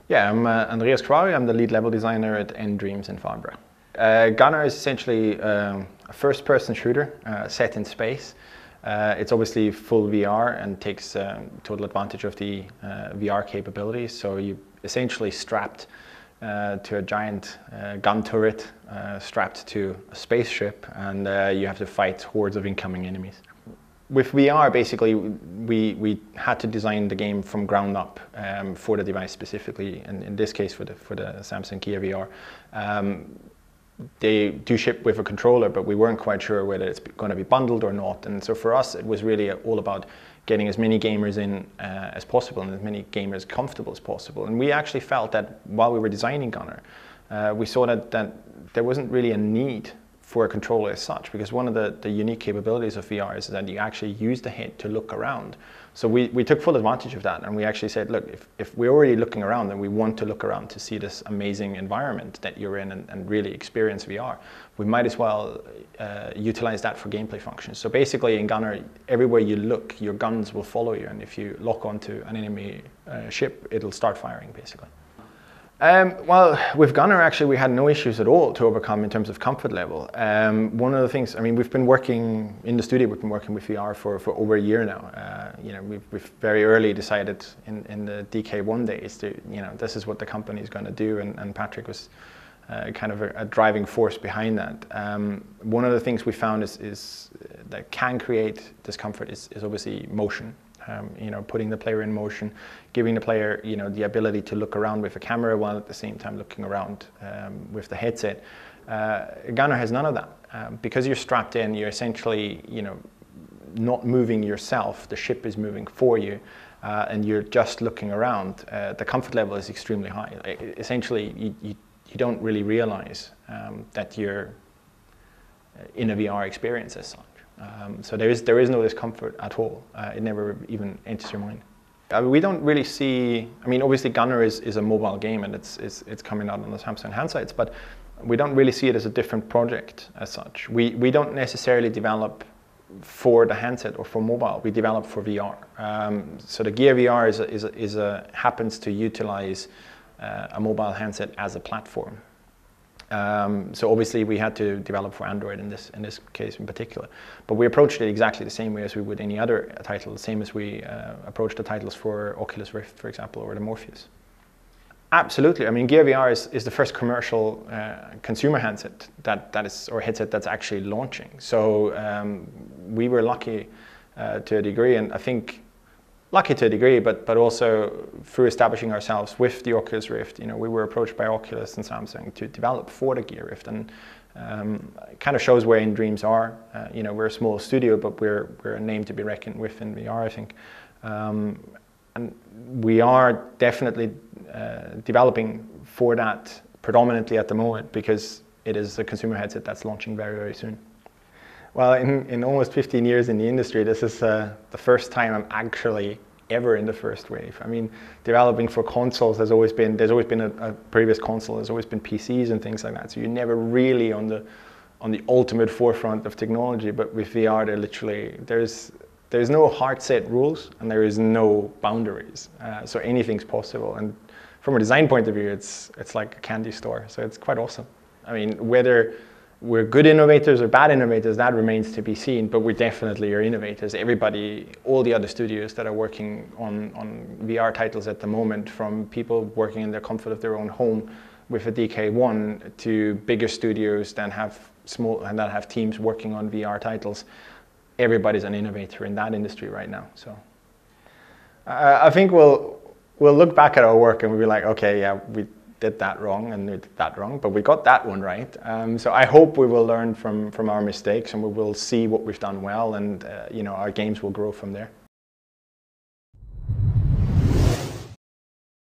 Yeah, I'm Andreas Gschwari. I'm the lead level designer at nDreams in Farnborough. Gunner is essentially a first-person shooter set in space. It's obviously full VR and takes total advantage of the VR capabilities. So you essentially strapped to a giant gun turret, strapped to a spaceship, and you have to fight hordes of incoming enemies. With VR, basically, we had to design the game from ground up for the device specifically, and in this case for the Samsung Gear VR. They do ship with a controller, but we weren't quite sure whether it's going to be bundled or not. And so for us, it was really all about getting as many gamers in as possible and as many gamers comfortable as possible. And we actually felt that while we were designing Gunner, we saw that there wasn't really a need for a controller as such, because one of the unique capabilities of VR is that you actually use the head to look around. So we took full advantage of that, and we actually said, look, if we're already looking around and we want to look around to see this amazing environment that you're in and really experience VR, we might as well utilize that for gameplay functions. So basically in Gunner, everywhere you look, your guns will follow you, and if you lock onto an enemy ship, it'll start firing basically. Well, with Gunner, actually, we had no issues at all to overcome in terms of comfort level. One of the things, I mean, we've been working in the studio, we've been working with VR for over a year now. We've very early decided in the DK1 days to, this is what the company is going to do, and Patrick was kind of a driving force behind that. One of the things we found is that can create discomfort is obviously motion. Putting the player in motion, giving the player, the ability to look around with a camera while at the same time looking around with the headset. Gunner has none of that. Because you're strapped in, you're essentially, not moving yourself. The ship is moving for you, and you're just looking around. The comfort level is extremely high. Essentially, you don't really realize that you're in a VR experience as such. So there is no discomfort at all. It never even enters your mind. We don't really see, obviously Gunner is a mobile game, and it's coming out on the Samsung handsites, but we don't really see it as a different project as such. We don't necessarily develop for the handset or for mobile. We develop for VR. So the Gear VR happens to utilize a mobile handset as a platform. So obviously we had to develop for Android in this case in particular, but we approached it exactly the same way as we would any other title, the same as we approached the titles for Oculus Rift, for example, or the Morpheus. Absolutely. Gear VR is the first commercial consumer handset or headset that's actually launching. So we were lucky to a degree, and I think lucky to a degree, but also through establishing ourselves with the Oculus Rift. We were approached by Oculus and Samsung to develop for the Gear Rift, and it kind of shows where nDreams are. We're a small studio, but we're a name to be reckoned with in VR, I think. And we are definitely developing for that predominantly at the moment, because it is a consumer headset that's launching very, very soon. Well, in almost 15 years in the industry, this is the first time I'm actually ever in the first wave. Developing for consoles, there's always been a previous console, there's always been PCs and things like that. So you're never really on the ultimate forefront of technology. But with VR, there's no hard set rules, and there is no boundaries. So anything's possible. And from a design point of view, it's like a candy store. So it's quite awesome. Whether we're good innovators or bad innovators, that remains to be seen, but we definitely are innovators. All the other studios that are working on VR titles at the moment, from people working in the comfort of their own home with a DK1 to bigger studios that have teams working on VR titles, everybody's an innovator in that industry right now. So I think we'll look back at our work and we'll be like, okay, yeah, we did that wrong and we did that wrong, but we got that one right. So I hope we will learn from our mistakes, and we will see what we've done well, and our games will grow from there.